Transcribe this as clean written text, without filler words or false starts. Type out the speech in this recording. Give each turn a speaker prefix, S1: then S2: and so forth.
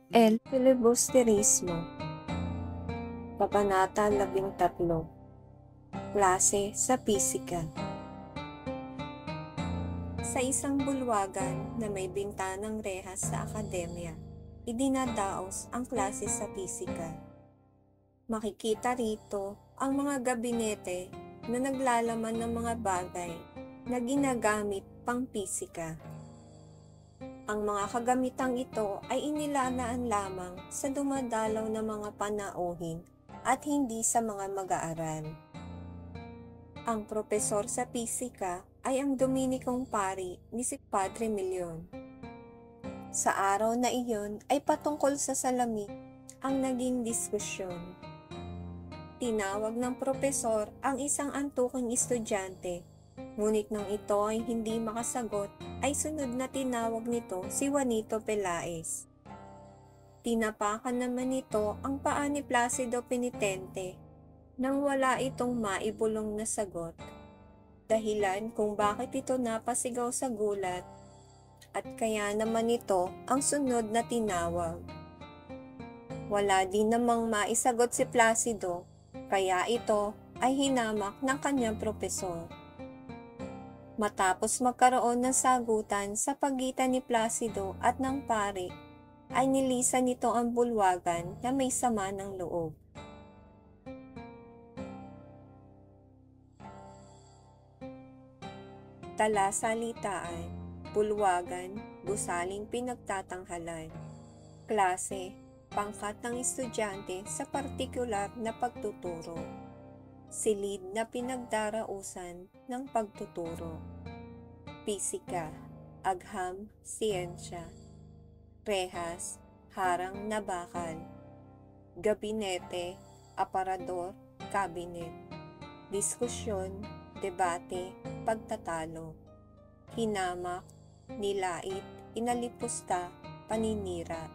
S1: El Filibusterismo. Kabanata 13. Klase sa pisika. Sa isang bulwagan na may bintanang rehas sa akademya, idinadaos ang klase sa pisika. Makikita rito ang mga gabinete na naglalaman ng mga bagay na ginagamit pang pisika. Ang mga kagamitang ito ay inilalaan lamang sa dumadalaw na mga panauhin at hindi sa mga mag-aaral. Ang propesor sa pisika ay ang Dominikong pari ni si Padre Milion. Sa araw na iyon ay patungkol sa salamin ang naging diskusyon. Tinawag ng propesor ang isang antuking estudyante, ngunit nang ito ay hindi makasagot, ay sunod na tinawag nito si Juanito Pelaez. Tinapakan naman nito ang paa ni Placido Penitente nang wala itong maibulong na sagot. Dahilan kung bakit ito napasigaw sa gulat, at kaya naman ito ang sunod na tinawag. Wala din namang maisagot si Placido, kaya ito ay hinamak ng kanyang propesor. Matapos magkaroon ng sagutan sa pagitan ni Placido at ng pare, ay nilisan nito ang bulwagan na may sama ng loob. Talasalitaan, bulwagan, gusaling pinagtatanghalan. Klase, pangkat ng estudyante sa partikular na pagtuturo. Silid na pinagdarausan ng pagtuturo. Pisika, agham, siyensya. Rehas, harang na bakal. Gabinete, aparador, kabinet. Diskusyon, debate, pagtatalo. Hinamak, nilait, inalipusta, paninira.